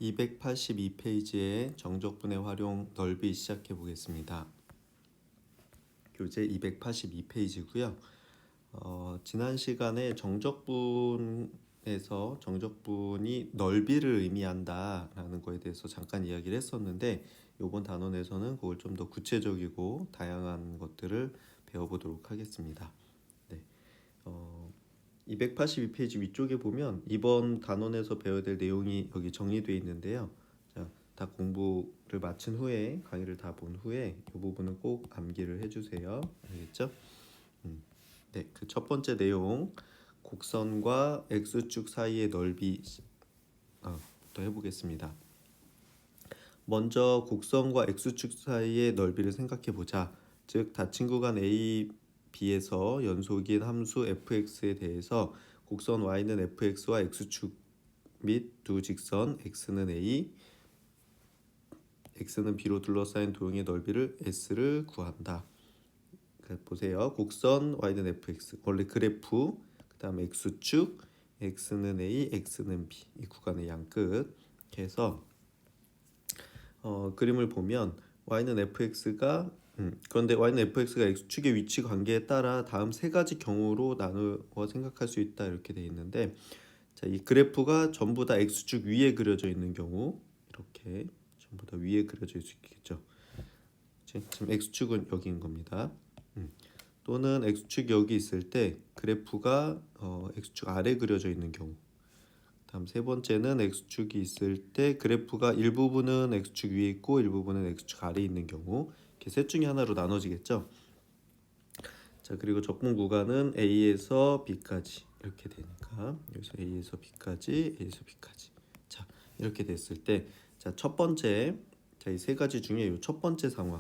282페이지의 정적분의 활용 넓이 시작해 보겠습니다. 교재 282페이지고요. 지난 시간에 정적분에서 정적분이 넓이를 의미한다라는 거에 대해서 잠깐 이야기를 했었는데 이번 단원에서는 그걸 좀 더 구체적이고 다양한 것들을 배워보도록 하겠습니다. 네. 282페이지 위쪽에 보면 이번 단원에서 배워야 될 내용이 여기 정리되어 있는데요. 자, 다 공부를 마친 후에 강의를 다 본 후에 이 부분은 꼭 암기를 해주세요. 알겠죠? 네, 그 첫 번째 내용 곡선과 x축 사이의 넓이 부터 해보겠습니다. 먼저 곡선과 x축 사이의 넓이를 생각해 보자. 즉 닫힌 구간 A, B에서 연속인 함수 fx에 대해서 곡선 y는 fx와 x축 및 두 직선 x는 a, x는 b로 둘러싸인 도형의 넓이를 s를 구한다. 보세요. 곡선 y는 fx 원래 그래프, 그 다음에 x축 x는 a, x는 b 이 구간의 양끝. 이렇게 해서 그림을 보면 y는 fx가 그런데 y는 fx가 x축의 위치 관계에 따라 다음 세 가지 경우로 나누어 생각할 수 있다 이렇게 돼 있는데, 자, 이 그래프가 전부 다 x축 위에 그려져 있는 경우 이렇게 전부 다 위에 그려져 있을 수 있겠죠. 지금 x축은 여기인 겁니다. 또는 x축 여기 있을 때 그래프가 x축 아래 그려져 있는 경우. 다음 세 번째는 x축이 있을 때 그래프가 일부분은 x축 위에 있고 일부분은 x축 아래에 있는 경우. 이렇게 셋 중에 하나로 나눠지겠죠. 자, 그리고 적분 구간은 A에서 B까지 이렇게 되니까 여기서 A에서 B까지, A에서 B까지. 자, 이렇게 됐을 때, 자, 첫 번째, 자, 이 세 가지 중에 이 첫 번째 상황,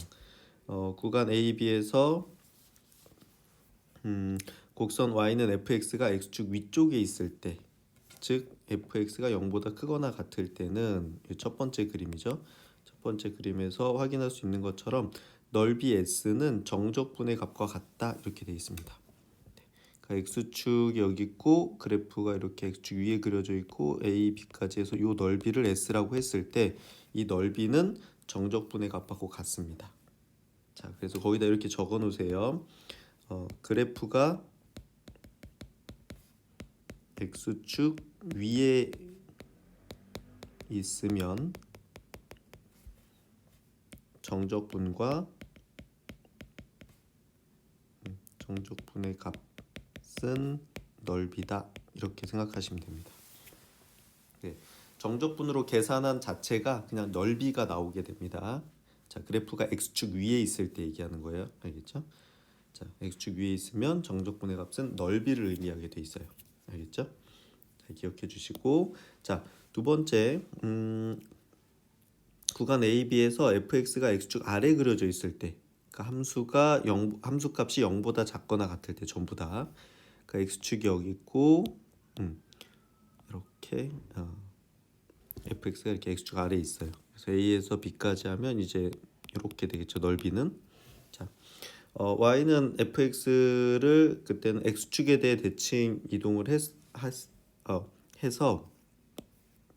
구간 A, B에서 곡선 y는 fx가 x축 위쪽에 있을 때, 즉 fx가 0보다 크거나 같을 때는 이 첫 번째 그림이죠. 첫 번째 그림에서 확인할 수 있는 것처럼 넓이 s는 정적분의 값과 같다 이렇게 되어 있습니다. 그러니까 x축이 여기 있고 그래프가 이렇게 x축 위에 그려져 있고 a, b까지 해서 이 넓이를 s라고 했을 때 이 넓이는 정적분의 값하고 같습니다. 자, 그래서 거기다 이렇게 적어 놓으세요. 그래프가 x축 위에 있으면 정적분과 정적분의 값은 넓이다 이렇게 생각하시면 됩니다. 네, 정적분으로 계산한 자체가 그냥 넓이가 나오게 됩니다. 자, 그래프가 x축 위에 있을 때 얘기하는 거예요. 알겠죠? 자, x축 위에 있으면 정적분의 값은 넓이를 의미하게 돼 있어요. 알겠죠? 자, 기억해 주시고, 자, 두 번째 구간 AB에서 fx가 x축 아래 그려져 있을 때, 그러니까 함수값이 0보다 작거나 같을 때 전부 다, 그러니까 x축이 여기 있고 이렇게 fx가 이렇게 x축 아래에 있어요. 그래서 a에서 b까지 하면 이제 이렇게 되겠죠. 넓이는. 자, y는 fx를 그때는 x축에 대해 대칭 이동을 해서,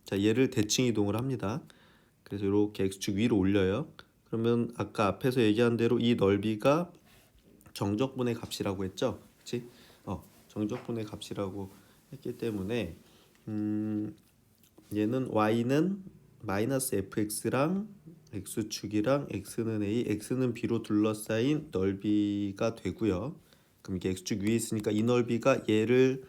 자, 얘를 대칭 이동을 합니다. 그래서 이렇게 x축 위로 올려요. 그러면 아까 앞에서 얘기한 대로 이 넓이가 정적분의 값이라고 했죠. 그렇지? 정적분의 값이라고 했기 때문에 얘는 y는 마이너스 fx랑 x축이랑 x는 a, x는 b로 둘러싸인 넓이가 되고요. 그럼 이게 x축 위에 있으니까 이 넓이가 얘를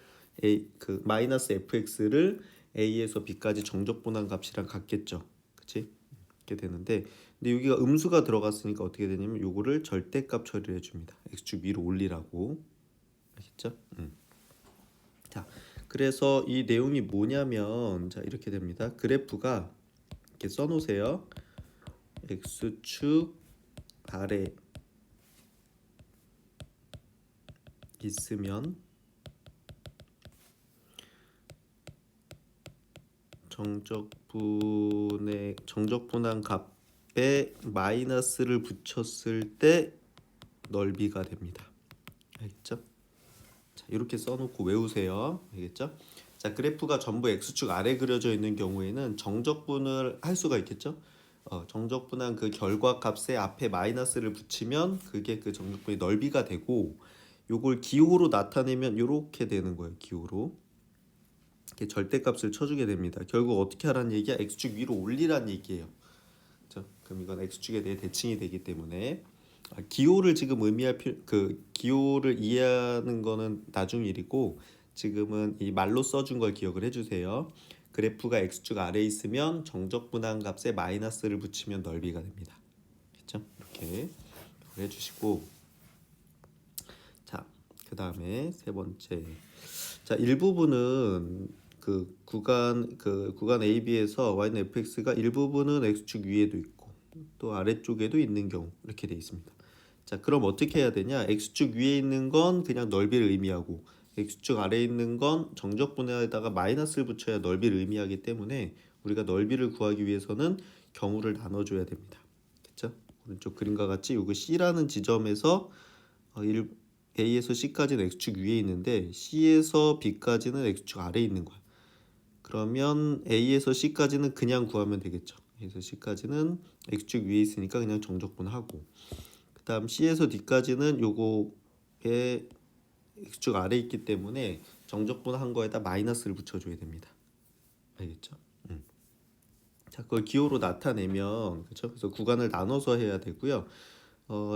그 마이너스 fx를 a에서 b까지 정적분한 값이랑 같겠죠. 그렇지? 이렇게 되는데, 근데 여기가 음수가 들어갔으니까 어떻게 되냐면 요거를 절대값 처리를 해줍니다. x축 위로 올리라고. 아시죠? 자, 그래서 이 내용이 뭐냐면, 자, 이렇게 됩니다. 그래프가 이렇게 써놓으세요. x축 아래 있으면 정적분한 값에 마이너스를 붙였을 때 넓이가 됩니다. 알겠죠? 자, 이렇게 써놓고 외우세요. 알겠죠? 자, 그래프가 전부 x축 아래 그려져 있는 경우에는 정적분을 할 수가 있겠죠. 정적분한 그 결과값에 앞에 마이너스를 붙이면 그게 그 정적분의 넓이가 되고, 요걸 기호로 나타내면 이렇게 되는 거예요. 기호로 이렇게 절대값을 쳐주게 됩니다. 결국 어떻게 하라는 얘기야? x축 위로 올리라는 얘기예요. 그렇죠? 그럼 이건 x축에 대해 대칭이 되기 때문에 기호를 지금 그 기호를 이해하는 거는 나중 일이고, 지금은 이 말로 써준 걸 기억을 해주세요. 그래프가 x축 아래에 있으면 정적분한 값에 마이너스를 붙이면 넓이가 됩니다. 그렇죠? 이렇게 기억을 해주시고, 자, 그 다음에 세 번째. 자, 일부분은 그 구간 AB에서 y는 fx가 일부분은 x축 위에도 있고 또 아래쪽에도 있는 경우 이렇게 돼 있습니다. 자, 그럼 어떻게 해야 되냐? x축 위에 있는 건 그냥 넓이를 의미하고 x축 아래에 있는 건 정적분에다가 마이너스를 붙여야 넓이를 의미하기 때문에 우리가 넓이를 구하기 위해서는 경우를 나눠줘야 됩니다. 그렇죠? 오른쪽 그림과 같이 요거 C라는 지점에서 A에서 C까지는 x축 위에 있는데 C에서 B까지는 x축 아래에 있는 거야. 그러면 A에서 C까지는 그냥 구하면 되겠죠. A에서 C까지는 x축 위에 있으니까 그냥 정적분하고, 그 다음 C에서 D까지는 요거에 x축 아래에 있기 때문에 정적분한 거에다 마이너스를 붙여줘야 됩니다. 알겠죠? 자, 그걸 기호로 나타내면, 그렇죠? 그래서 구간을 나눠서 해야 되고요.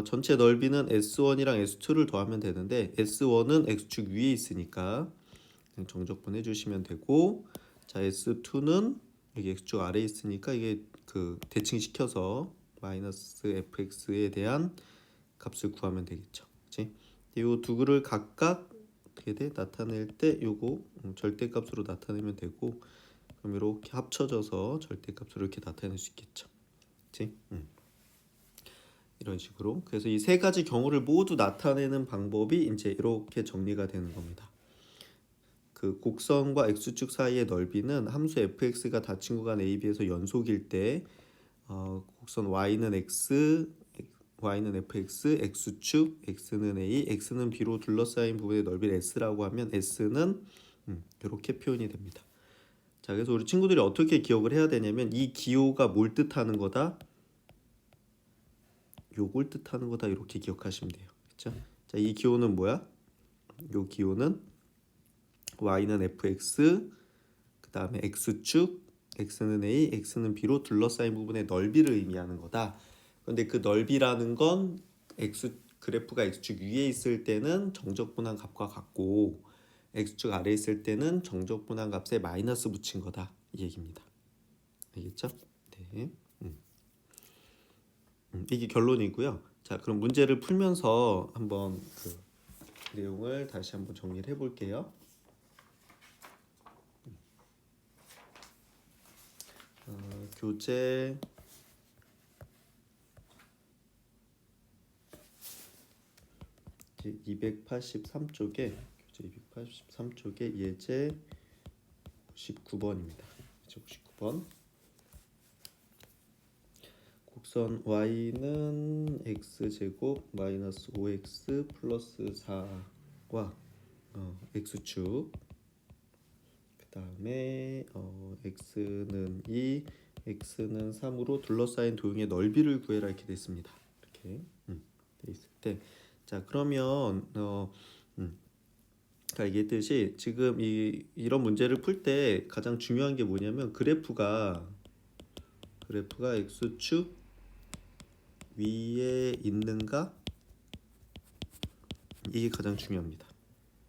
전체 넓이는 S1이랑 S2를 더하면 되는데 S1은 x축 위에 있으니까 그냥 정적분 해주시면 되고, 자, S2는 여기 x축 아래에 있으니까 이게 그 대칭시켜서 마이너스 fx에 대한 값을 구하면 되겠죠. 그치? 이 두 그를 각각 어떻게 돼? 나타낼 때 요거 절대값으로 나타내면 되고, 그럼 이렇게 합쳐져서 절대값으로 이렇게 나타낼 수 있겠죠. 그치? 이런 식으로. 그래서 이 세 가지 경우를 모두 나타내는 방법이 이제 이렇게 정리가 되는 겁니다. 그 곡선과 x축 사이의 넓이는 함수 fx가 닫힌 구간 AB에서 연속일 때 곡선 y는 x, y는 fx, x축, x는 a, x는 b로 둘러싸인 부분의 넓이를 s라고 하면 s는 이렇게 표현이 됩니다. 자, 그래서 우리 친구들이 어떻게 기억을 해야 되냐면 이 기호가 뭘 뜻하는 거다? 요걸 뜻하는 거다 이렇게 기억하시면 돼요. 그렇죠? 자, 이 기호는 뭐야? 요 기호는 y는 fx, 그 다음에 x축, x는 a, x는 b로 둘러싸인 부분의 넓이를 의미하는 거다. 그런데 그 넓이라는 건 그래프가 x축 위에 있을 때는 정적분한 값과 같고 x축 아래에 있을 때는 정적분한 값에 마이너스 붙인 거다 이 얘기입니다. 알겠죠? 네. 이게 결론이고요. 자, 그럼 문제를 풀면서 한번 그 내용을 다시 한번 정리를 해볼게요. 교재 283쪽에 교재 283쪽에 예제 59번입니다. 예제 59번. 곡선 y는 x제곱 마이너스 5x 플러스 4와 x축, 그 다음에 x는 2, x는 3으로 둘러싸인 도형의 넓이를 구해라 이렇게 됐습니다. 이렇게 돼 있을 때, 자, 그러면 자, 얘기했듯이 지금 이런 문제를 풀 때 가장 중요한 게 뭐냐면 그래프가 x축 위에 있는가, 이게 가장 중요합니다.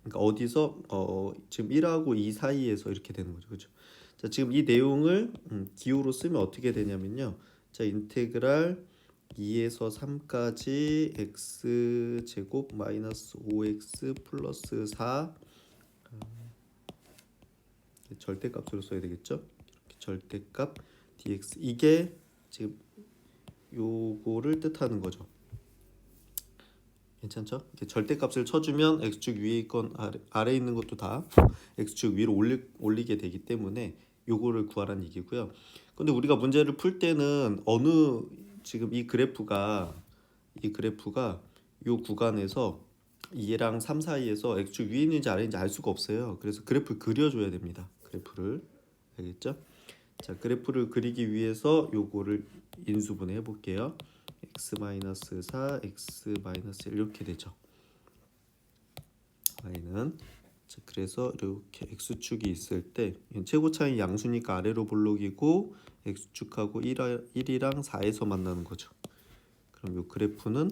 그러니까 어디서 지금 1하고 2 사이에서 이렇게 되는 거죠. 그렇죠? 자, 지금 이 내용을 기호로 쓰면 어떻게 되냐면요. 자, 인테그랄 2에서 3까지 x 제곱 마이너스 5x 플러스 4 절대값으로 써야 되겠죠. 이렇게 절대값 dx, 이게 지금 요거를 뜻하는 거죠. 괜찮죠? 이렇게 절대값을 쳐주면 x축 위에 있건 아래에 있는 것도 다 x축 위로 올리게 되기 때문에 요거를 구하라는 얘기고요. 근데 우리가 문제를 풀 때는 지금 이 그래프가 요 구간에서 2랑 3 사이에서 x축 위에 있는지 아래 있는지 알 수가 없어요. 그래서 그래프를 그려줘야 됩니다. 그래프를. 알겠죠? 자, 그래프를 그리기 위해서 요거를 인수분해 해볼게요. x-4, x-1 이렇게 되죠. y는 자, 그래서 이렇게 x축이 있을 때 최고 차이 양수니까 아래로 볼록이고 x축하고 1이랑 4에서 만나는 거죠. 그럼 요 그래프는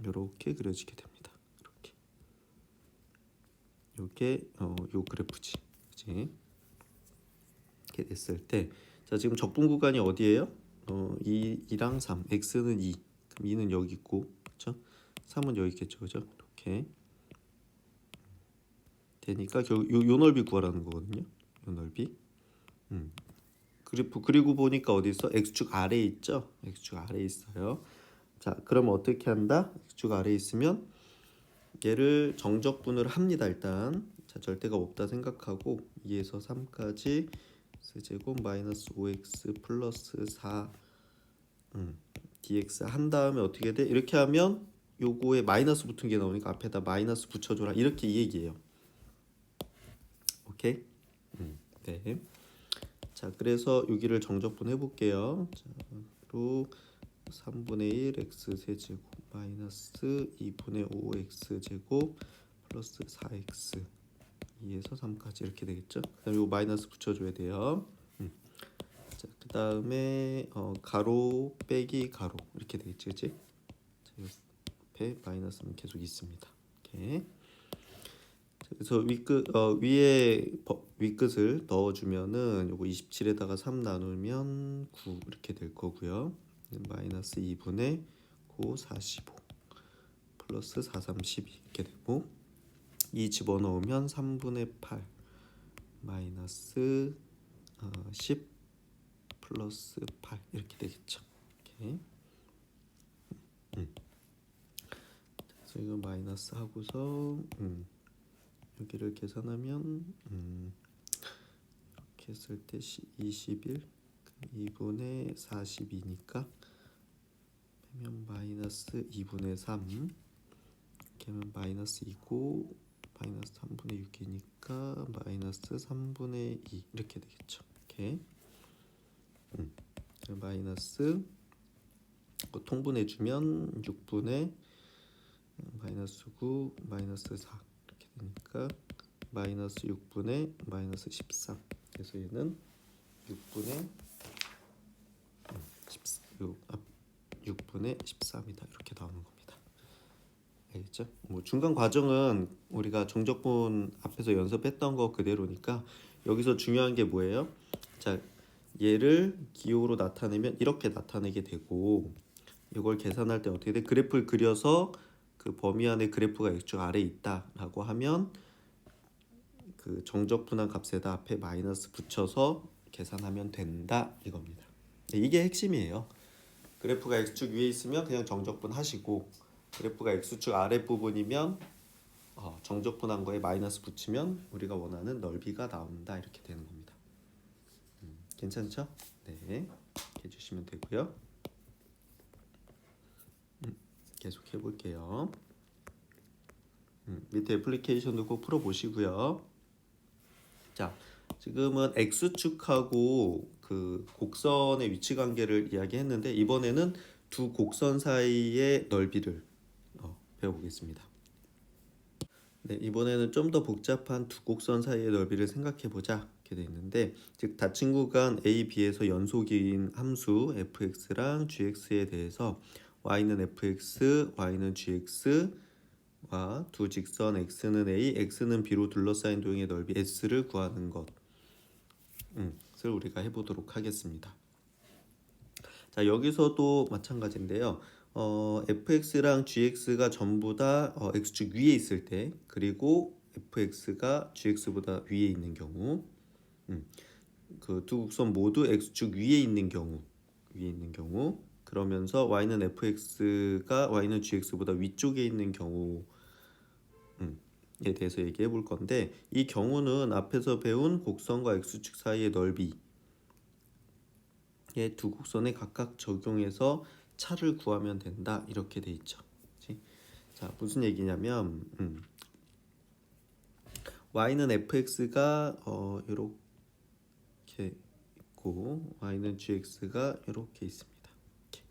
이렇게 그려지게 됩니다. 이렇게. 요게 요 그래프지. 그치? 이렇게 됐을 때 자, 지금 적분 구간이 어디예요? 2랑 3. x는 2. 그럼 2는 여기 있고. 그렇죠? 3은 여기 있겠죠. 그죠? 이렇게 되니까 결국 요 넓이 구하라는 거거든요. 요 넓이. 그래프 그리고 보니까 어디 있어? x축 아래에 있죠? x축 아래에 있어요. 자, 그러면 어떻게 한다? x축 아래에 있으면 얘를 정적분을 합니다. 일단 자, 절대가 없다 생각하고 2에서 3까지 x제곱 마이너스 5x 플러스 4 dx 한 다음에 어떻게 돼? 이렇게 하면 요거에 마이너스 붙은 게 나오니까 앞에다 마이너스 붙여줘라 이렇게 이 얘기예요. 오케이? 네. 자, 그래서 여기를 정적분 해볼게요. 자, 로 3분의 1 x 세제곱 마이너스 2분의 5 x 제곱 플러스 4x 2에서 3까지 이렇게 되겠죠. 그다음에 요 마이너스 붙여줘야 돼요. 자, 그다음에 가로 빼기 가로 이렇게 되겠지, 그렇지? 자, 옆에 마이너스는 계속 있습니다. 이렇게. 그래서 위에 윗끝을 넣어주면은 요거 27에다가 3 나누면 9 이렇게 될 거고요. 마이너스 2분의 9 45 플러스 4 3 12 이렇게 되고 2 집어넣으면 3분의 8 마이너스 10 플러스 8 이렇게 되겠죠. 이렇게. 그래서 이거 마이너스 하고서 여기를 계산하면 이렇게 했을 때 21 2분의 42니까 빼면 마이너스 2분의 3 이렇게 하면 마이너스 2고 마이너스 3분의 6이니까 마이너스 3분의 2 이렇게 되겠죠. 이렇게 마이너스 통분해주면 6분의 마이너스 9 마이너스 4 이렇게 되니까 마이너스 6분의 마이너스 13 그래서 얘는 6분의 6분의 13이다 이렇게 나오는 겁니다. 알겠죠? 뭐 중간 과정은 우리가 정적분 앞에서 연습했던 거 그대로니까 여기서 중요한 게 뭐예요? 자, 얘를 기호로 나타내면 이렇게 나타내게 되고 이걸 계산할 때 어떻게 돼? 그래프를 그려서 그 범위 안에 그래프가 x축 아래에 있다라고 하면 그 정적분한 값에다 앞에 마이너스 붙여서 계산하면 된다 이겁니다. 이게 핵심이에요. 그래프가 x축 위에 있으면 그냥 정적분 하시고 그래프가 x축 아래 부분이면 정적분한 거에 마이너스 붙이면 우리가 원하는 넓이가 나온다 이렇게 되는 겁니다. 괜찮죠? 네, 해주시면 되고요. 계속 해볼게요. 밑에 애플리케이션도 꼭 풀어보시고요. 자, 지금은 x축하고 그 곡선의 위치 관계를 이야기했는데 이번에는 두 곡선 사이의 넓이를 배워보겠습니다. 네, 이번에는 좀 더 복잡한 두 곡선 사이의 넓이를 생각해보자 이렇게 돼 있는데 즉 닫힌 구간 A, B에서 연속인 함수 fx랑 gx에 대해서 y는 fx, y는 gx와 두 직선 x는 a, x는 b로 둘러싸인 도형의 넓이 s를 구하는 것을 우리가 해보도록 하겠습니다. 자, 여기서도 마찬가지인데요. fx랑 gx가 전부 다 x축 위에 있을 때 그리고 fx가 gx보다 위에 있는 경우 그 두 곡선 모두 x축 위에 있는 경우 그러면서 y는 fx가 y는 gx보다 위쪽에 있는 경우에 대해서 얘기해 볼 건데 이 경우는 앞에서 배운 곡선과 x축 사이의 넓이 두 곡선에 각각 적용해서 차를 구하면 된다 이렇게 돼 있죠. 그치? 자, 무슨 얘기냐면 y는 fx가 이렇게 있고 y는 gx가 이렇게 있습니다. 이렇게.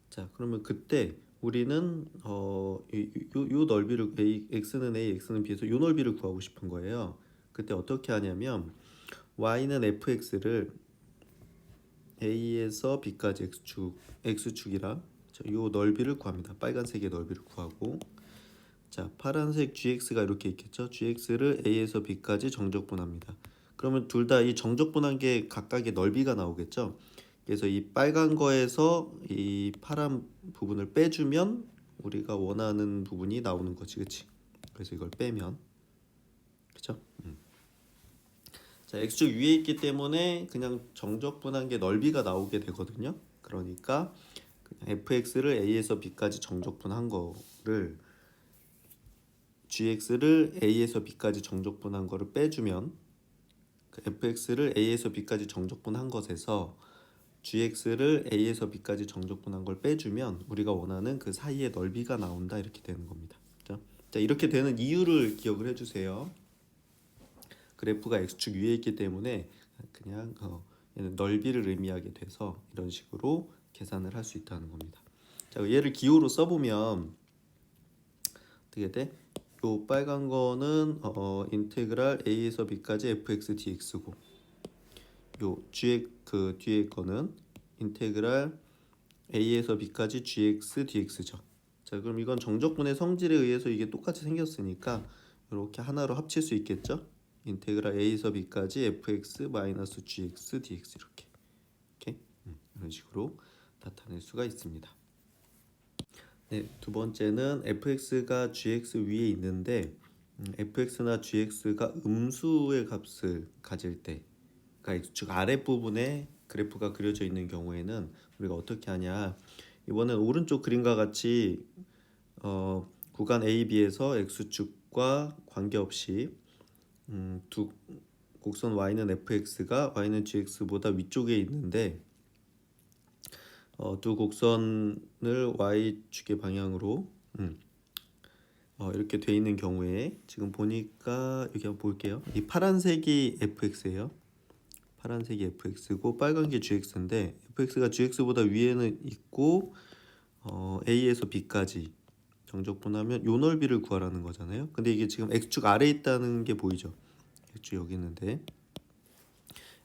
자, 그러면 그때 우리는 요 넓이를 x는 a, x는 b에서 요 넓이를 구하고 싶은 거예요. 그때 어떻게 하냐면 y는 fx를 a에서 b까지 x축이랑 요 넓이를 구합니다. 빨간색의 넓이를 구하고, 자, 파란색 gx가 이렇게 있겠죠. gx를 a에서 b까지 정적분합니다. 그러면 둘 다 이 정적분한 게 각각의 넓이가 나오겠죠. 그래서 이 빨간 거에서 이 파란 부분을 빼주면 우리가 원하는 부분이 나오는 거지, 그렇지? 그래서 이걸 빼면, 그렇죠? 자, x축 위에 있기 때문에 그냥 정적분한 게 넓이가 나오게 되거든요. 그러니까 그냥 fx를 a에서 b까지 정적분한 거를 gx를 a에서 b까지 정적분한 거를 빼주면 그 fx를 a에서 b까지 정적분한 것에서 gx를 a에서 b까지 정적분한 걸 빼주면 우리가 원하는 그 사이의 넓이가 나온다, 이렇게 되는 겁니다. 자, 이렇게 되는 이유를 기억을 해주세요. 그래프가 x축 위에 있기 때문에 그냥 얘는 넓이를 의미하게 돼서 이런 식으로 계산을 할 수 있다는 겁니다. 자, 얘를 기호로 써보면 어떻게 돼? 요 빨간 거는 인테그랄 a에서 b까지 fx dx고, 요 그 뒤에 거는 인테그랄 a에서 b까지 gx dx죠. 자, 그럼 이건 정적분의 성질에 의해서 이게 똑같이 생겼으니까 이렇게 하나로 합칠 수 있겠죠? 인테그랄 a에서 b까지 fx 마이너스 gx dx 이렇게 이런 식으로 나타낼 수가 있습니다. 네, 두 번째는 fx가 gx 위에 있는데 fx나 gx가 음수의 값을 가질 때, 그러니까 x축 아랫부분에 그래프가 그려져 있는 경우에는 우리가 어떻게 하냐, 이번엔 오른쪽 그림과 같이 구간 AB에서 x축과 관계없이 두 곡선 y는 fx가 y는 gx보다 위쪽에 있는데 두 곡선을 y축의 방향으로 이렇게 돼 있는 경우에 지금 보니까 여기 한번 볼게요. 이 파란색이 fx예요. 파란색이 fx고 빨간 게 gx인데 fx가 gx보다 위에는 있고 a에서 b까지 정적분하면 요 넓이를 구하라는 거잖아요. 근데 이게 지금 x축 아래에 있다는 게 보이죠? x축 여기 있는데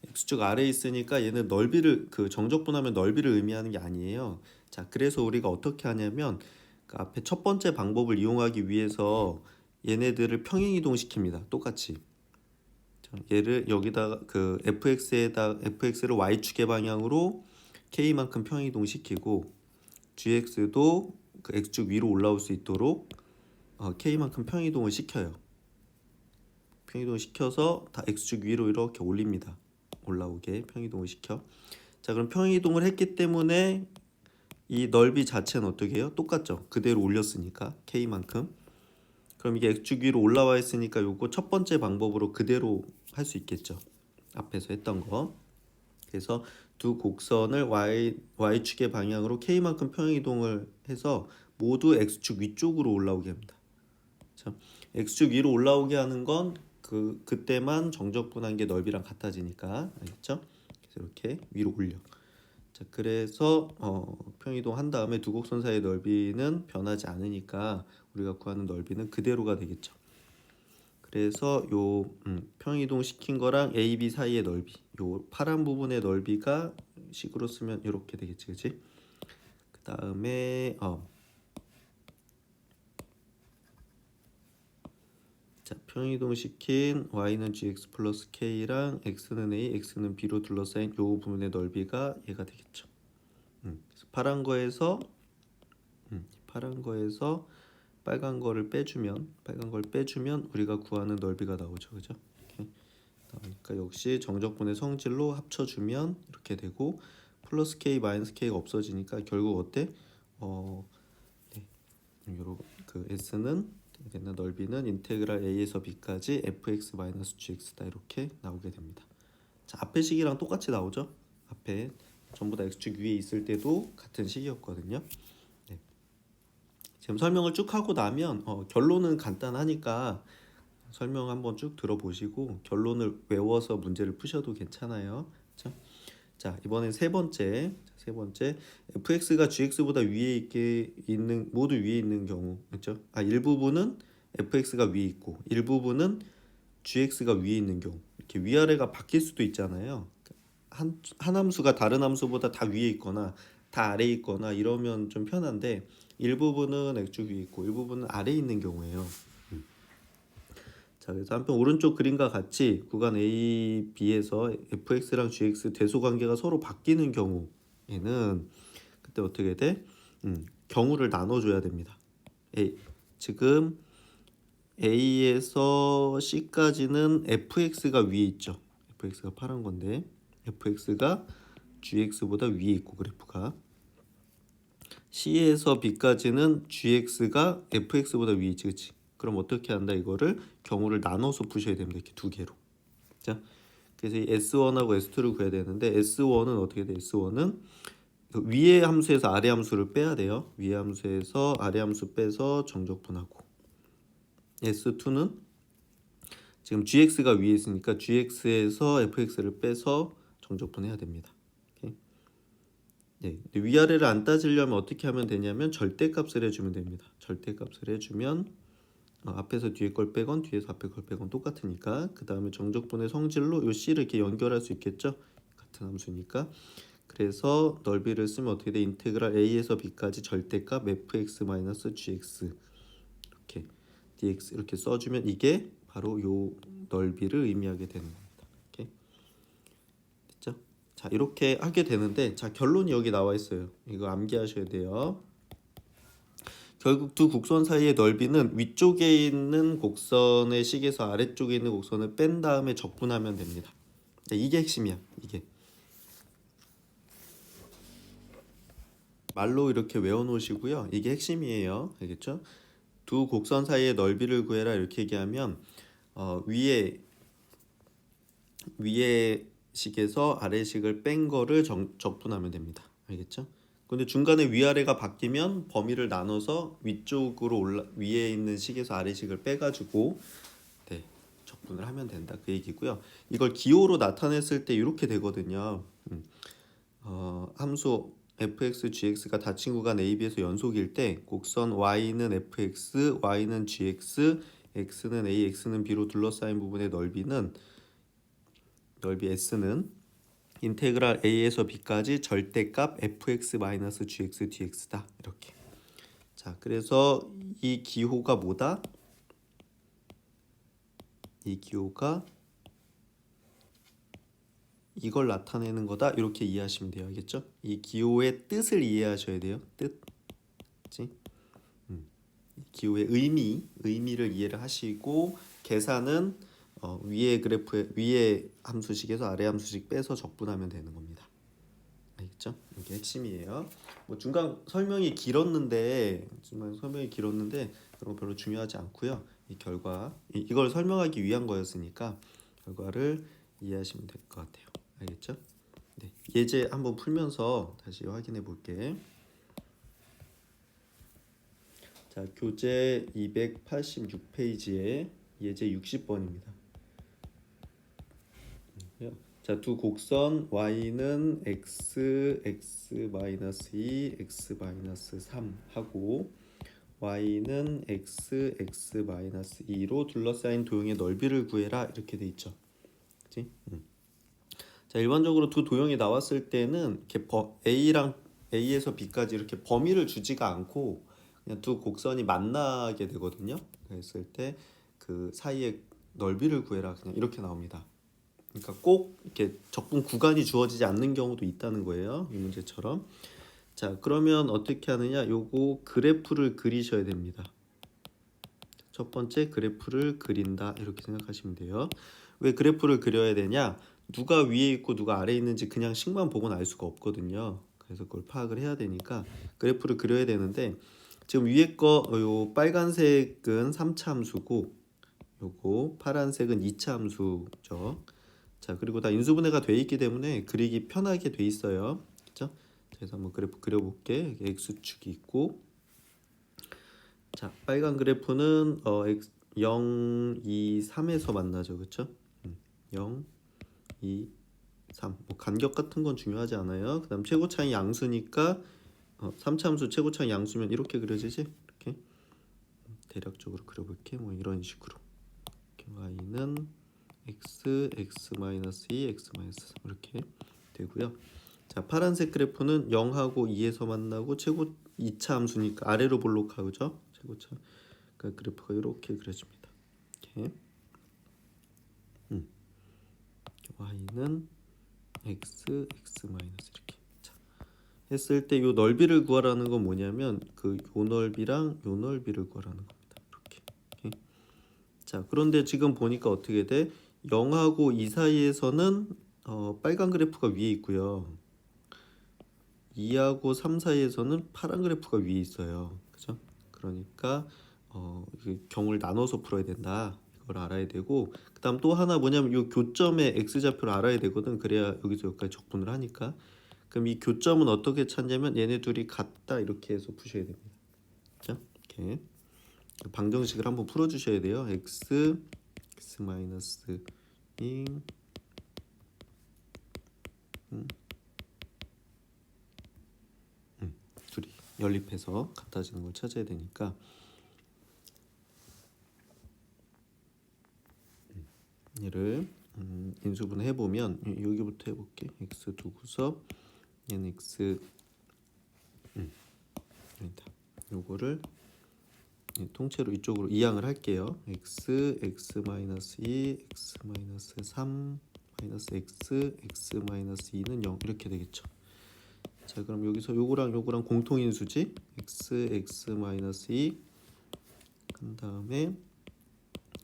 x축 아래에 있으니까 얘는 넓이를 그 정적분하면 넓이를 의미하는 게 아니에요. 자, 그래서 우리가 어떻게 하냐면 그 앞에 첫 번째 방법을 이용하기 위해서 얘네들을 평행이동 시킵니다. 똑같이. 자, 얘를 여기다가 그 fx를 y축의 방향으로 k만큼 평행이동 시키고 gx도 그 x축 위로 올라올 수 있도록 k만큼 평이동을 시켜요. 평이동을 시켜서 다 x축 위로 이렇게 올립니다. 올라오게 평이동을 시켜. 자, 그럼 평이동을 했기 때문에 이 넓이 자체는 어떻게 해요? 똑같죠. 그대로 올렸으니까 k만큼. 그럼 이게 x축 위로 올라와 있으니까 요거 첫 번째 방법으로 그대로 할 수 있겠죠. 앞에서 했던 거. 그래서 두 곡선을 y축의 방향으로 k만큼 평이동을 해서 모두 x축 위쪽으로 올라오게 합니다. 자, x축 위로 올라오게 하는 건 그때만 정적분한 게 넓이랑 같아지니까, 알겠죠? 그래서 이렇게 위로 올려. 자, 그래서 평이동 한 다음에 두 곡선 사이의 넓이는 변하지 않으니까 우리가 구하는 넓이는 그대로가 되겠죠. 그래서 요 평이동 시킨 거랑 A, B 사이의 넓이, 요 파란 부분의 넓이가 식으로 쓰면 이렇게 되겠지, 그치? 그 다음에 자, 평이동 시킨 y는 gx 플러스 k랑 x는 a, x는 b로 둘러싸인 요 부분의 넓이가 얘가 되겠죠. 그래서 파란 거에서 빨간 걸 빼주면 우리가 구하는 넓이가 나오죠, 그죠? 이렇게 나오니까 역시 정적분의 성질로 합쳐주면 이렇게 되고 플러스 k 마이너스 k가 없어지니까 결국 어때? 네, 요런 그 s는 되는 넓이는 인테그랄 a에서 b까지 fx 마이너스 gx다 이렇게 나오게 됩니다. 자, 앞에 식이랑 똑같이 나오죠? 앞에 전부 다 x축 위에 있을 때도 같은 식이었거든요. 네. 지금 설명을 쭉 하고 나면 결론은 간단하니까 설명 한번 쭉 들어보시고 결론을 외워서 문제를 푸셔도 괜찮아요. 그렇죠? 자, 이번엔 세 번째 fx가 gx보다 위에 있는 모두 위에 있는 경우, 그렇죠? 일부분은 fx가 위에 있고 일부분은 gx가 위에 있는 경우, 이렇게 위아래가 바뀔 수도 있잖아요. 한 함수가 다른 함수보다 다 위에 있거나 다 아래에 있거나 이러면 좀 편한데 일부분은 x축 위에 있고 일부분은 아래에 있는 경우예요. 자, 그래서 한편 오른쪽 그림과 같이 구간 A, B에서 fx랑 gx 대소 관계가 서로 바뀌는 경우에는 그때 어떻게 돼? 경우를 나눠줘야 됩니다. 지금 A에서 C까지는 fx가 위에 있죠. fx가 파란 건데 fx가 gx보다 위에 있고 그래프가 C에서 B까지는 gx가 fx보다 위에 있지, 그치? 그럼 어떻게 한다? 이거를 경우를 나눠서 푸셔야 됩니다. 이렇게 두 개로. 자, 그래서 이 S1하고 S2를 구해야 되는데 S1은 어떻게 돼? S1은 위의 함수에서 아래 함수를 빼야 돼요. 위의 함수에서 아래 함수 빼서 정적분하고 S2는 지금 gx가 위에 있으니까 gx에서 fx를 빼서 정적분해야 됩니다. 오케이? 네, 위아래를 안 따지려면 어떻게 하면 되냐면 절대값을 해주면 됩니다. 절대값을 해주면 앞에서 뒤에 걸 빼건 뒤에서 앞에 걸 빼건 똑같으니까 그 다음에 정적분의 성질로 요 c를 이렇게 연결할 수 있겠죠. 같은 함수니까. 그래서 넓이를 쓰면 어떻게 돼? 인테그랄 a에서 b까지 절대값 fx-gx 이렇게 dx 이렇게 써주면 이게 바로 요 넓이를 의미하게 되는 겁니다. 오케이? 됐죠? 자, 이렇게 하게 되는데 자, 결론이 여기 나와 있어요. 이거 암기하셔야 돼요. 결국 두 곡선 사이의 넓이는 위쪽에 있는 곡선의 식에서 아래쪽에 있는 곡선을 뺀 다음에 적분하면 됩니다. 이게 핵심이야. 이게 말로 이렇게 외워놓으시고요. 이게 핵심이에요. 알겠죠? 두 곡선 사이의 넓이를 구해라 이렇게 얘기하면 위에 식에서 아래 식을 뺀 거를 적분하면 됩니다. 알겠죠? 근데 중간에 위아래가 바뀌면 범위를 나눠서 위쪽으로 위에 있는 식에서 아래 식을 빼가지고 네, 적분을 하면 된다 그 얘기고요. 이걸 기호로 나타냈을 때 이렇게 되거든요. 함수 fx, gx가 닫힌 구간 AB에서 연속일 때 곡선 y는 fx, y는 gx, x는 a, x는 b로 둘러싸인 부분의 넓이 s는 인테그랄 a에서 b까지 절대값 fx-gx dx다. 이렇게. 자, 그래서 이 기호가 뭐다? 이 기호가 이걸 나타내는 거다. 이렇게 이해하시면 돼요. 알겠죠? 이 기호의 뜻을 이해하셔야 돼요. 뜻. 그치? 기호의 의미를 이해를 하시고 계산은 위에 그래프에 위에 함수식에서 아래 함수식 빼서 적분하면 되는 겁니다. 알겠죠? 이게 핵심이에요. 뭐 중간 설명이 길었는데 그런 거 별로 중요하지 않고요. 이 결과 이걸 설명하기 위한 거였으니까 결과를 이해하시면 될 것 같아요. 알겠죠? 네, 예제 한번 풀면서 다시 확인해 볼게. 자, 교재 286페이지에 예제 60번입니다. 자, 두 곡선 y는 x, x-2, x-3 하고 y는 x, x-2로 둘러싸인 도형의 넓이를 구해라 이렇게 돼 있죠. 그치? 자, 일반적으로 두 도형이 나왔을 때는 이렇게 A에서 B까지 이렇게 범위를 주지가 않고 그냥 두 곡선이 만나게 되거든요. 그랬을 때 그 사이의 넓이를 구해라 그냥 이렇게 나옵니다. 그러니까 꼭 이렇게 적분 구간이 주어지지 않는 경우도 있다는 거예요. 이 문제처럼. 자, 그러면 어떻게 하느냐? 요거 그래프를 그리셔야 됩니다. 첫 번째 그래프를 그린다 이렇게 생각하시면 돼요. 왜 그래프를 그려야 되냐? 누가 위에 있고 누가 아래에 있는지 그냥 식만 보고는 알 수가 없거든요. 그래서 그걸 파악을 해야 되니까 그래프를 그려야 되는데 지금 위에 거 요 빨간색은 3차 함수고 요거 파란색은 2차 함수죠. 자, 그리고 다 인수분해가 돼 있기 때문에 그리기 편하게 돼 있어요. 그렇죠? 그래서 한번 그래프 그려볼게. x축이 있고 자, 빨간 그래프는 0, 2, 3에서 만나죠, 그렇죠? 0, 2, 3. 뭐 간격 같은 건 중요하지 않아요. 그다음 최고차이 양수니까 3차함수 최고차이 양수면 이렇게 그려지지? 이렇게 대략적으로 그려볼게. 뭐 이런 식으로. 이렇게 y는 x, x-2, x-3 이렇게 되고요. 자, 파란색 그래프는 0하고 2에서 만나고 최고 2차 함수니까 아래로 볼록하죠? 최고차. 그러니까 그래프가 이렇게 그려집니다. 이렇게. y는 x, 이렇게. 자, 했을 때 요 넓이를 구하라는 건 뭐냐면 그 요 넓이랑 요 넓이를 구하라는 겁니다. 이렇게. 이렇게. 자, 그런데 지금 보니까 어떻게 돼? 0하고 2 사이에서는 빨간 그래프가 위에 있고요. 2하고 3 사이에서는 파란 그래프가 위에 있어요. 그죠? 그러니까 이게 경우를 나눠서 풀어야 된다. 이걸 알아야 되고 그다음 또 하나 뭐냐면 이 교점의 x좌표를 알아야 되거든. 그래야 여기서 여기까지 적분을 하니까. 그럼 이 교점은 어떻게 찾냐면 얘네 둘이 같다 이렇게 해서 푸셔야 됩니다. 자, 이렇게 방정식을 한번 풀어 주셔야 돼요. x 마이너스 2 둘이 연립해서 같아지는 걸 찾아야 되니까 얘를 인수분해 해보면 여기부터 해볼게. x 두고서 얘는 x 아니다. 요거를 통째로 이쪽으로 이항을 할게요. x, x-2, x-3 마이너스 x, x-2는 0 이렇게 되겠죠. 자, 그럼 여기서 요거랑 요거랑 공통인수지. x, x-2 그 다음에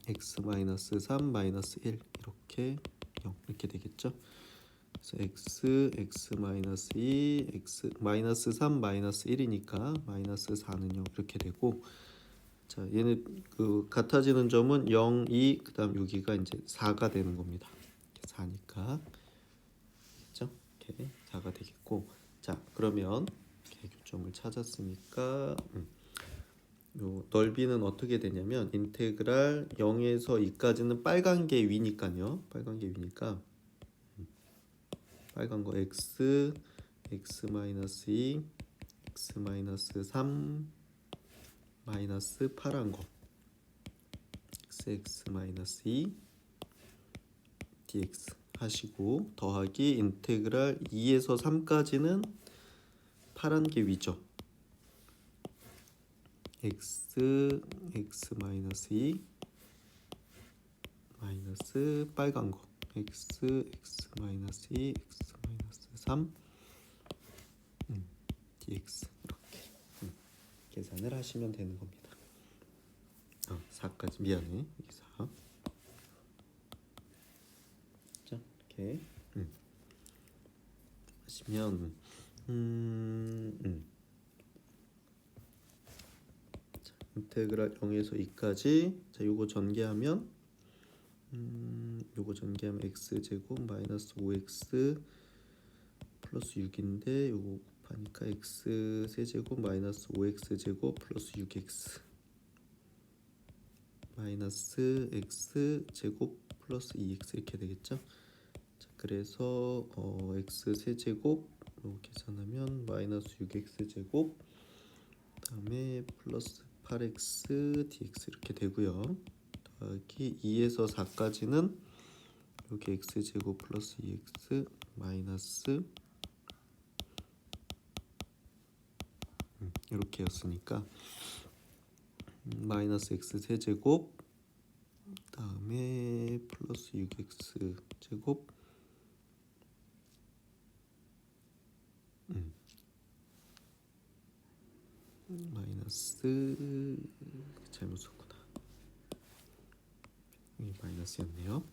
x-3 마이너스 1 이렇게 0 이렇게 되겠죠. 그래서 x, x-2, x 마이너스 3 마이너스 1이니까 마이너스 4는 0 이렇게 되고 자, 얘는 그 같아지는 점은 0, 2 그다음 여기가 이제 4가 되는 겁니다. 4니까 그렇죠? 이렇게 4가 되겠고 자, 그러면 이렇게 교점을 찾았으니까 요 넓이는 어떻게 되냐면 인테그랄 0에서 2까지는 빨간 게 위니까요. 빨간 게 위니까 빨간 거 x, x-2, x-3 마이너스 파란 거 x-2 dx 하시고 더하기 인테그랄 2에서 3까지는 파란 게 위죠. x, x-2 마이너스 빨간 거 x, x-2, x-3 dx 이렇게 계산을 하시면 되는 겁니다. 4까지 미안해. 4. 자, 이렇게 하시면 자, 인테그랄 0에서 2까지 자, 요거 전개하면 요거 전개하면 x제곱 마이너스 5x 플러스 6인데 요거 곱하니까 x 세제곱 마이너스 5x제곱 플러스 6x 마이너스 x 제곱 플러스 2x 이렇게 되겠죠. 자, 그래서 x 세제곱 계산하면 마이너스 6x 제곱 그다음에 플러스 8x dx 이렇게 되고요. 더하기 2에서 4까지는 여기 x 제곱 플러스 2x 마이너스 이렇게였으니까 마이너스 x 세제곱 다음에 플러스 6x 제곱 마이너스 잘못 썼구나. 이 마이너스였네요.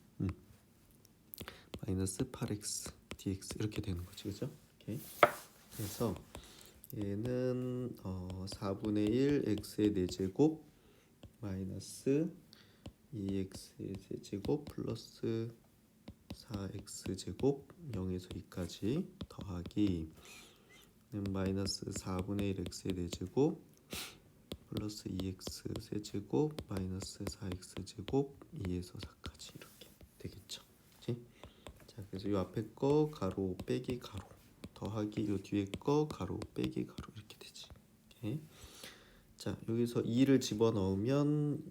마이너스 8x dx 이렇게 되는 거지, 그죠? 이렇게. 그래서 얘는 4분의 1 x의 4제곱 마이너스 2x의 세제곱 플러스 4x 제곱 0에서 2까지 더하기 마이너스 4분의 1 x의 4제곱 플러스 2x 세제곱 마이너스 4x 제곱 2에서 4까지 이렇게 되겠죠. 그치? 자, 그래서 이 앞에 거 가로 빼기 가로 더하기 이 뒤에 거 가로 빼기 가로 이렇게 되지. 오케이. 자, 여기서 2를 집어넣으면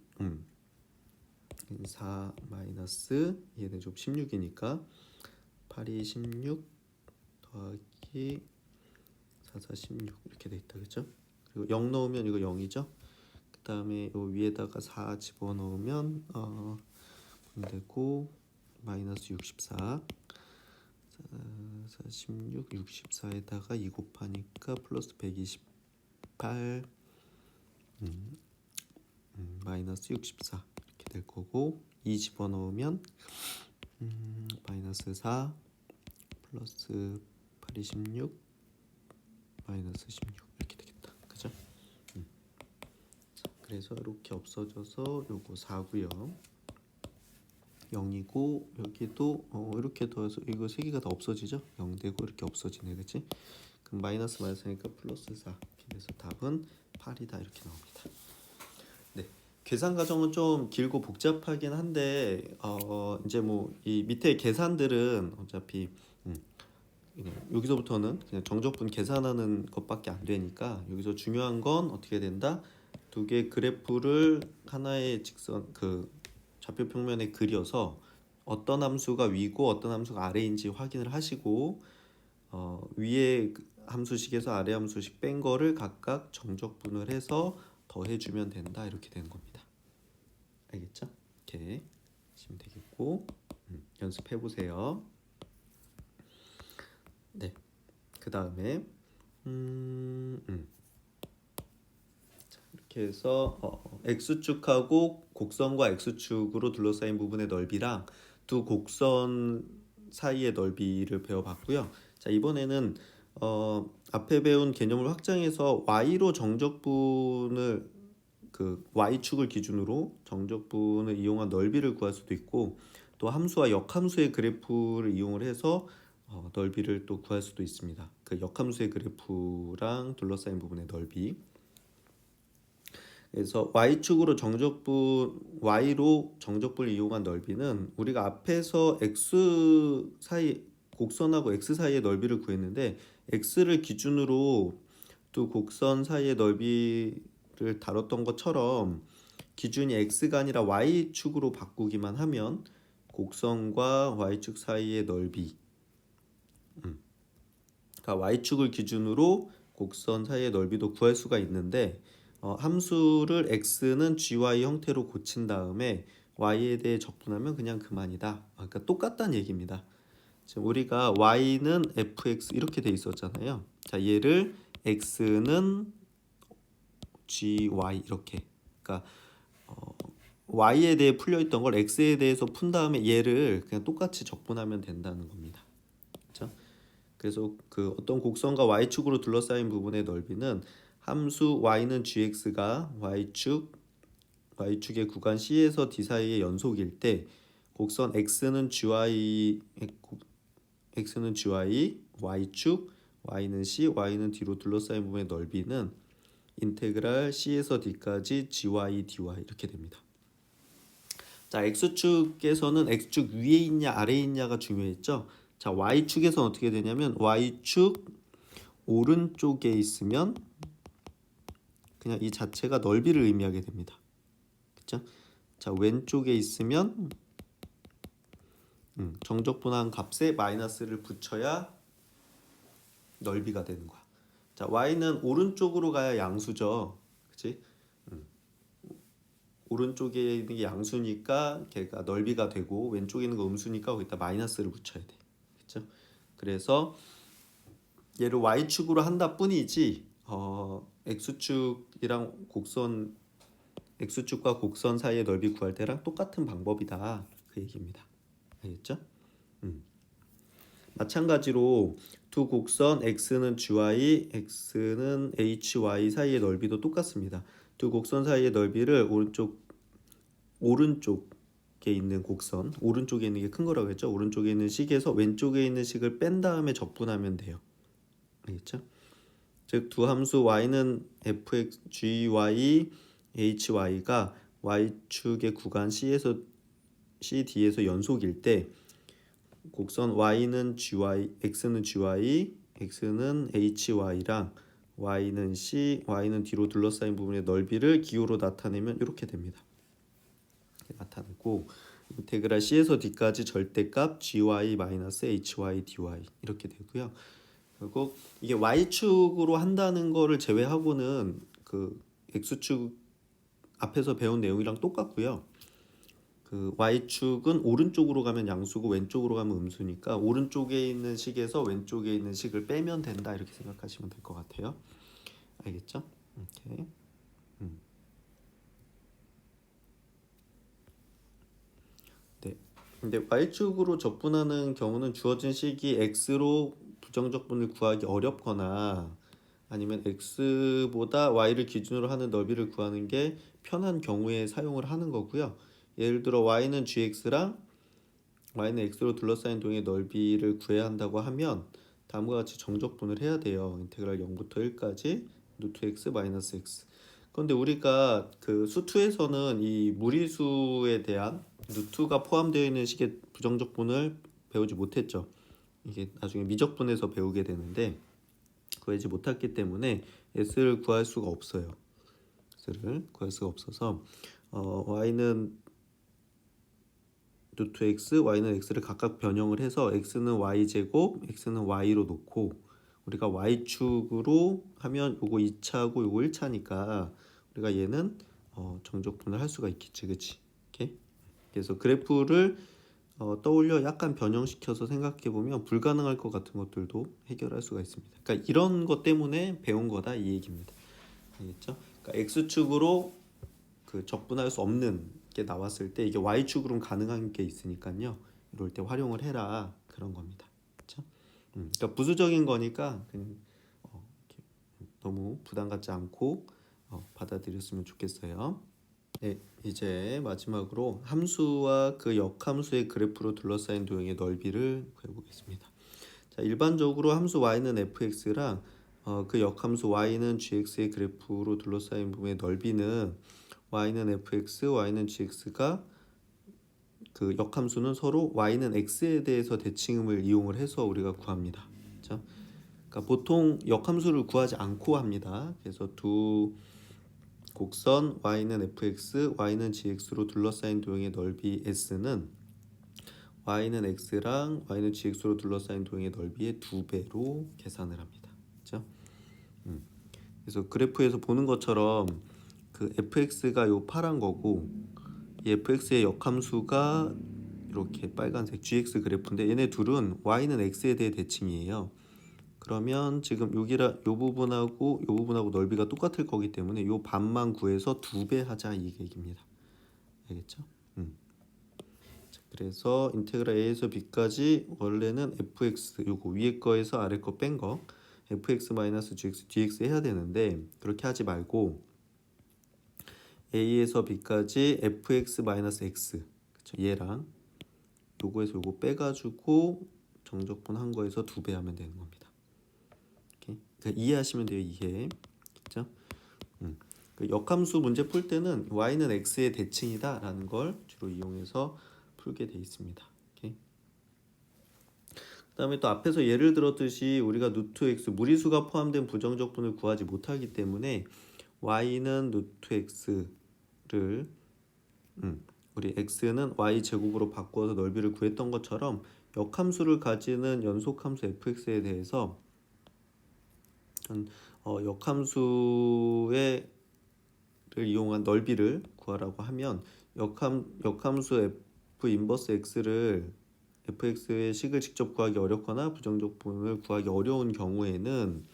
4 마이너스 얘는 좀 16이니까 8이 16 더하기 4, 4, 16 이렇게 돼 있다. 그죠? 그리고 0 넣으면 이거 0이죠? 그 다음에 요 위에다가 4 집어넣으면 되고 마이너스 64 46, 64에다가 2 곱하니까 플러스 128 마이너스 64 이렇게 될 거고 2 집어넣으면 마이너스 4 플러스 8이 16 마이너스 16 이렇게 되겠다. 그죠? 자, 그래서 이렇게 없어져서 요거 4고요. 0이고 여기도 이렇게 더해서 이거 세 개가 다 없어지죠? 0 되고 이렇게 없어지네. 그치? 그럼 마이너스 마이너스니까 플러스 4. 그래서 답은 8이다 이렇게 나옵니다. 네. 계산 과정은 좀 길고 복잡하긴 한데 이제 뭐 이 밑에 계산들은 어차피 여기서부터는 그냥 정적분 계산하는 것밖에 안 되니까 여기서 중요한 건 어떻게 된다? 두 개 그래프를 하나의 직선 그 좌표 평면에 그려서 어떤 함수가 위고 어떤 함수가 아래인지 확인을 하시고 위에 함수식에서 아래 함수식 뺀 거를 각각 정적분을 해서 더해주면 된다 이렇게 되는 겁니다. 알겠죠? 이렇게 하시면 되겠고 연습해 보세요. 네, 그 다음에 이렇게 해서 x축하고 곡선과 x축으로 둘러싸인 부분의 넓이랑 두 곡선 사이의 넓이를 배워봤고요. 자, 이번에는 앞에 배운 개념을 확장해서 y로 정적분을 그 y축을 기준으로 정적분을 이용한 넓이를 구할 수도 있고 또 함수와 역함수의 그래프를 이용을 해서 넓이를 또 구할 수도 있습니다. 그 역함수의 그래프랑 둘러싸인 부분의 넓이. 그래서 y축으로 y로 정적분을 이용한 넓이는 우리가 앞에서 x 사이 곡선하고 x 사이의 넓이를 구했는데 x를 기준으로 두 곡선 사이의 넓이를 다뤘던 것처럼 기준이 x가 아니라 y축으로 바꾸기만 하면 곡선과 y축 사이의 넓이 그러니까 y축을 기준으로 곡선 사이의 넓이도 구할 수가 있는데 함수를 x는 gy 형태로 고친 다음에 y에 대해 적분하면 그냥 그만이다. 그러니까 똑같다는 얘기입니다. 지금 우리가 y는 fx 이렇게 돼 있었잖아요. 자, 얘를 x는 gy 이렇게. 그러니까 y에 대해 풀려 있던 걸 x에 대해서 푼 다음에 얘를 그냥 똑같이 적분하면 된다는 겁니다. 그렇죠? 그래서 그 어떤 곡선과 y축으로 둘러싸인 부분의 넓이는 함수 y는 gx가 y축의 구간 C에서 D 사이의 연속일 때 곡선 x는 gy, y축, y는 C, y는 D로 둘러싸인 부분의 넓이는 인테그랄 C에서 D까지 gy, dy 이렇게 됩니다. 자, x축에서는 x축 위에 있냐 아래에 있냐가 중요했죠. 자, y축에서는 어떻게 되냐면 y축 오른쪽에 있으면 그냥 이 자체가 넓이를 의미하게 됩니다. 그렇죠? 자, 왼쪽에 있으면 정적분한 값에 마이너스를 붙여야 넓이가 되는 거야. 자, y는 오른쪽으로 가야 양수죠. 그렇지? 오른쪽에 있는 게 양수니까 걔가 넓이가 되고 왼쪽에 있는 거 음수니까 거기다 마이너스를 붙여야 돼. 그렇죠? 그래서 얘를 y축으로 한다 뿐이지 x축이랑 곡선 x축과 곡선 사이의 넓이 구할 때랑 똑같은 방법이다. 그 얘기입니다. 알겠죠? 마찬가지로 두 곡선 x는 gy, x는 hy 사이의 넓이도 똑같습니다. 두 곡선 사이의 넓이를 오른쪽에 있는 곡선, 오른쪽에 있는 게 큰 거라고 했죠. 오른쪽에 있는 식에서 왼쪽에 있는 식을 뺀 다음에 적분하면 돼요. 알겠죠? 즉 두 함수 y는 fx, gy, hy가 y축의 구간 CD에서 연속일 때 곡선 y는 gy, x는 gy, x는 hy랑 y는 c, y는 뒤로 둘러싸인 부분의 넓이를 기호로 나타내면 이렇게 됩니다. 이렇게 나타내고 인테그랄 c에서 d까지 절대값 gy-hy dy 이렇게 되고요. 결국 이게 y축으로 한다는 거를 제외하고는 그 x축 앞에서 배운 내용이랑 똑같고요. 그 y축은 오른쪽으로 가면 양수고 왼쪽으로 가면 음수니까 오른쪽에 있는 식에서 왼쪽에 있는 식을 빼면 된다 이렇게 생각하시면 될 것 같아요. 알겠죠? 오케이. 네. 근데 y축으로 적분하는 경우는 주어진 식이 x로 부정적분을 구하기 어렵거나 아니면 x보다 y를 기준으로 하는 넓이를 구하는 게 편한 경우에 사용을 하는 거고요. 예를 들어 y는 gx랑 y는 x로 둘러싸인 동의 넓이를 구해야 한다고 하면 다음과 같이 정적분을 해야 돼요. 인테그랄 0부터 1까지 루트 x 마이너스 x. 그런데 우리가 그 수2에서는 이 무리수에 대한 루트가 포함되어 있는 식의 부정적분을 배우지 못했죠. 이게 나중에 미적분에서 배우게 되는데 구하지 못했기 때문에 s를 구할 수가 없어요. s를 구할 수가 없어서 y는 루트 x, y는 x를 각각 변형을 해서 x는 y제곱, x는 y로 놓고 우리가 y축으로 하면 요거 2차고 요거 1차니까 우리가 얘는 정적분을 할 수가 있겠지, 그치? 오케이? 그래서 그래프를 떠올려 약간 변형시켜서 생각해 보면 불가능할 것 같은 것들도 해결할 수가 있습니다. 그러니까 이런 것 때문에 배운 거다 이 얘기입니다. 알겠죠? 그러니까 x축으로 그 적분할 수 없는 게 나왔을 때 이게 y축으로는 가능한 게 있으니까요. 이럴 때 활용을 해라 그런 겁니다. 그렇죠? 그러니까 부수적인 거니까 그냥 이렇게 너무 부담 갖지 않고 받아들였으면 좋겠어요. 네, 이제 마지막으로 함수와 그 역함수의 그래프로 둘러싸인 도형의 넓이를 구해보겠습니다. 자, 일반적으로 함수 y는 fx랑 그 역함수 y는 gx의 그래프로 둘러싸인 부분의 넓이는 y는 fx, y는 gx가 그 역함수는 서로 y는 x에 대해서 대칭음을 이용을 해서 우리가 구합니다. 그렇죠? 그러니까 보통 역함수를 구하지 않고 합니다. 그래서 두 곡선 y는 fx, y는 gx로 둘러싸인 도형의 넓이 s는 y는 x랑 y는 gx로 둘러싸인 도형의 넓이의 2배로 계산을 합니다. 그렇죠? 그래서 그래프에서 보는 것처럼 그 fx가 요 파란 거고 이 fx의 역함수가 이렇게 빨간색 gx 그래프인데 얘네 둘은 y는 x에 대해 대칭이에요. 그러면 지금 여기라 요 부분하고 넓이가 똑같을 거기 때문에 요 반만 구해서 2배 하자 이 얘기입니다. 알겠죠? 자, 그래서 인테그랄 a에서 b까지 원래는 fx 요거 위에 거에서 아래 거 뺀 거 fx 마이너스 gx dx 해야 되는데 그렇게 하지 말고 a에서 b까지 fx 마이너스 x 그쵸? 얘랑 요거에서 요거 빼가지고 정적분 한 거에서 2배 하면 되는 겁니다. 그러니까 이해하시면 돼요. 이해. 그렇죠? 그 역함수 문제 풀 때는 y는 x의 대칭이다라는 걸 주로 이용해서 풀게 돼 있습니다. 오케이? 그다음에 또 앞에서 예를 들었듯이 우리가 루트 x 무리수가 포함된 부정적분을 구하지 못하기 때문에 y는 루트 x를 우리 x는 y 제곱으로 바꿔서 넓이를 구했던 것처럼 역함수를 가지는 연속함수 fx에 대해서 역함수를 이용한 넓이를 구하라고 하면 역함수 f 인버스 x를 fx의 식을 직접 구하기 어렵거나 부정적분을 구하기 어려운 경우에는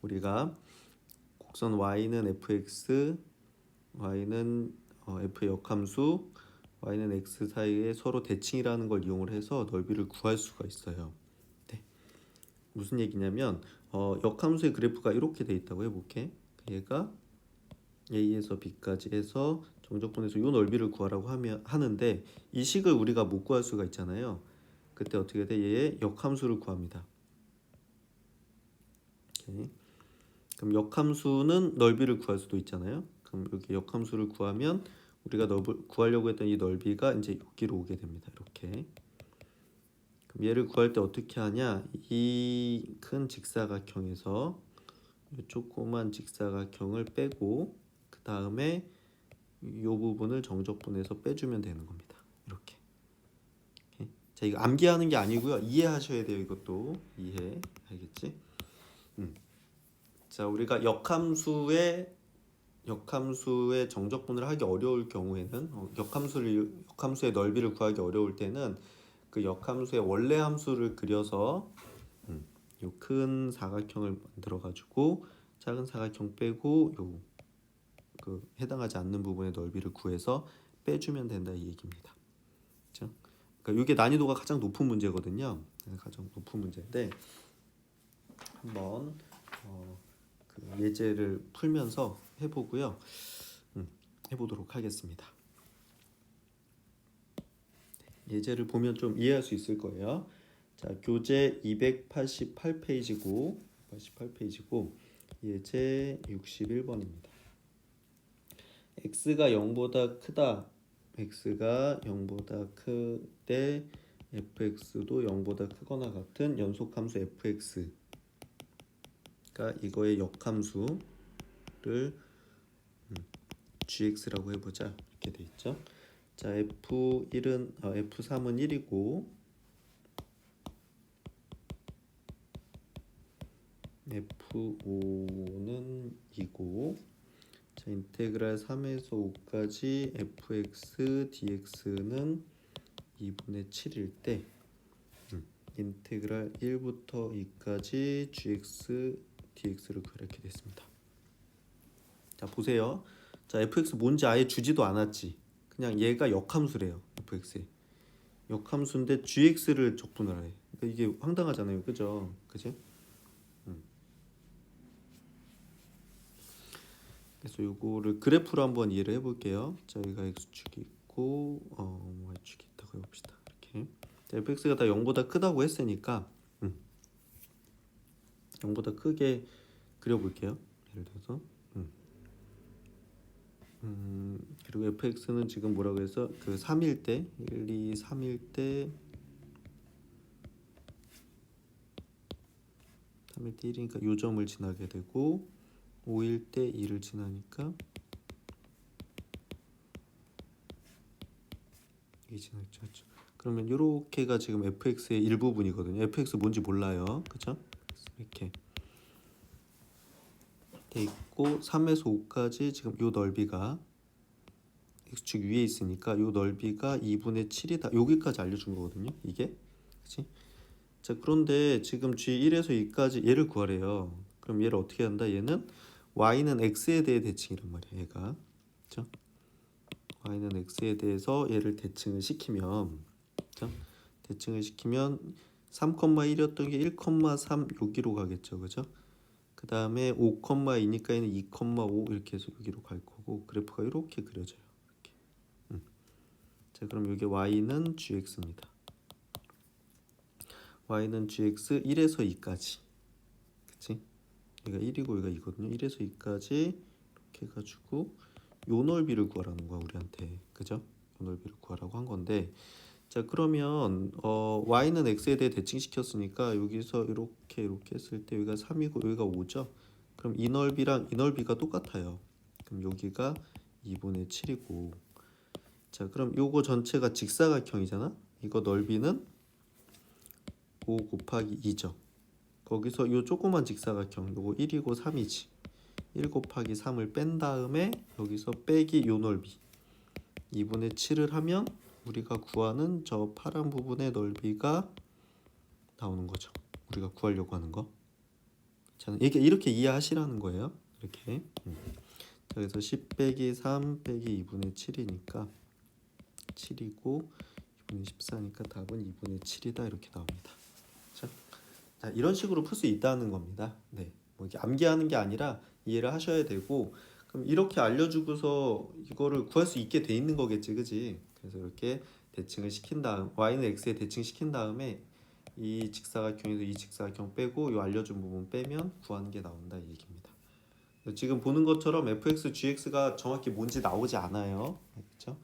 우리가 곡선 y는 fx, y는 f의 역함수, y는 x 사이에 서로 대칭이라는 걸 이용을 해서 넓이를 구할 수가 있어요. 네. 무슨 얘기냐면 역함수의 그래프가 이렇게 돼 있다고 해볼게. 얘가 a에서 b까지 해서 정적분에서 이 넓이를 구하라고 하는데 이 식을 우리가 못 구할 수가 있잖아요. 그때 어떻게 돼? 얘의 역함수를 구합니다. 오케이. 그럼 역함수는 넓이를 구할 수도 있잖아요. 그럼 여기 역함수를 구하면 우리가 구하려고 했던 이 넓이가 이제 여기로 오게 됩니다. 이렇게. 그럼 얘를 구할 때 어떻게 하냐? 이 큰 직사각형에서 이 조그만 직사각형을 빼고 그 다음에 이 부분을 정적분해서 빼주면 되는 겁니다. 이렇게. 오케이? 자, 이거 암기하는 게 아니고요. 이해하셔야 돼요. 이것도 이해. 알겠지? 자, 우리가 역함수의 정적분을 하기 어려울 경우에는 역함수의 넓이를 구하기 어려울 때는 그 역함수의 원래 함수를 그려서 요 큰 사각형을 만들어 가지고 작은 사각형 빼고 요 그 해당하지 않는 부분의 넓이를 구해서 빼주면 된다 이 얘기입니다. 그렇죠? 그러니까 이게 난이도가 가장 높은 문제거든요. 가장 높은 문제인데 한번 그 예제를 풀면서 해보고요. 해보도록 하겠습니다. 예제를 보면 좀 이해할 수 있을 거예요. 자, 교재 288페이지고 예제 61번입니다. x가 0보다 크다. x가 0보다 크되 fx도 0보다 크거나 같은 연속함수 fx가 이거의 역함수를 gx라고 해보자. 이렇게 돼 있죠. 자, F3은 1이고 F5는 2고 자, 인테그랄 3에서 5까지 fx dx는 2분의 7일 때 인테그랄 1부터 2까지 gx dx를 그렇게 됐습니다. 자, 보세요. 자, fx 뭔지 아예 주지도 않았지. 그냥 얘가 역함수래요. fx에. 역함수인데 gx를 적분을 해. 그러니까 이게 황당하잖아요. 그죠? 그지? 그래서 요거를 그래프로 한번 이해를 해볼게요. 자, 여기가 x축이 있고 y축이 있다고 해봅시다. 이렇게. 자, fx가 다 0보다 크다고 했으니까 0보다 크게 그려볼게요. 예를 들어서 그리고 fx는 지금 뭐라고 해서 그 3일 때 1, 2, 3일 때 1이니까 요 점을 지나게 되고 5일 때 2를 지나니까 이 지나죠. 그러면 요렇게가 지금 fx의 일부분이거든요. fx 뭔지 몰라요. 그죠? 이렇게 돼 있고 3에서 5까지 지금 요 넓이가 x축 위에 있으니까 요 넓이가 2분의 7이다. 여기까지 알려준 거거든요. 이게. 그치? 자, 그런데 지금 G1에서 2까지 얘를 구하래요. 그럼 얘를 어떻게 한다? 얘는 y는 x에 대해 대칭이란 말이야. 얘가. 그렇죠? y는 x에 대해서 얘를 대칭을 시키면 그렇죠? 대칭을 시키면 3,1이었던 게 1,3 여기로 가겠죠. 그죠? 그 다음에 5,2니까 얘는 2,5 이렇게 해서 여기로 갈 거고 그래프가 이렇게 그려져요. 이렇게. 자, 그럼 여기 y는 gx입니다. y는 gx 1에서 2까지. 그치? 얘가 1이고 얘가 2거든요. 1에서 2까지 이렇게 해가지고 요 넓이를 구하라는 거야 우리한테. 그죠? 요 넓이를 구하라고 한 건데 자, 그러면 y는 x에 대해 대칭시켰으니까 여기서 이렇게 했을 때 여기가 3이고 여기가 5죠? 그럼 이 넓이랑 이 넓이가 똑같아요. 그럼 여기가 2분의 7이고 자, 그럼 요거 전체가 직사각형이잖아? 이거 넓이는 5 곱하기 2죠. 거기서 요 조그만 직사각형 요거 1이고 3이지. 1 곱하기 3을 뺀 다음에 여기서 빼기 요 넓이 2분의 7을 하면 우리가 구하는 저 파란 부분의 넓이가 나오는 거죠. 우리가 구하려고 하는 거. 자, 이렇게 이해하시라는 거예요. 이렇게. 자, 그래서 10 빼기 3 빼기 2분의 7이니까 7이고 2분의 14니까 답은 2분의 7이다 이렇게 나옵니다. 자, 이런 식으로 풀 수 있다는 겁니다. 네, 뭐 이렇게 암기하는 게 아니라 이해를 하셔야 되고 그럼 이렇게 알려주고서 이거를 구할 수 있게 돼 있는 거겠지, 그지? 그래서 이렇게 대칭을 시킨 다음 y는 x에 대칭 시킨 다음에 이 직사각형에서 이 직사각형 빼고 이 알려준 부분 빼면 구하는 게 나온다 이 얘기입니다. 지금 보는 것처럼 fx, gx가 정확히 뭔지 나오지 않아요. 그렇죠?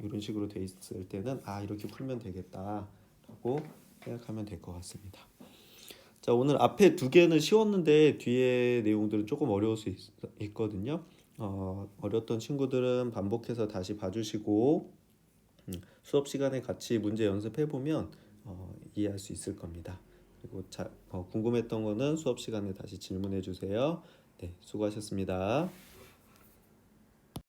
이런 식으로 돼 있을 때는 이렇게 풀면 되겠다라고 생각하면 될 것 같습니다. 자, 오늘 앞에 두 개는 쉬웠는데 뒤에 내용들은 조금 어려울 수 있거든요. 어렸던 친구들은 반복해서 다시 봐주시고 수업 시간에 같이 문제 연습해 보면 이해할 수 있을 겁니다. 그리고 궁금했던 거는 수업 시간에 다시 질문해 주세요. 네, 수고하셨습니다.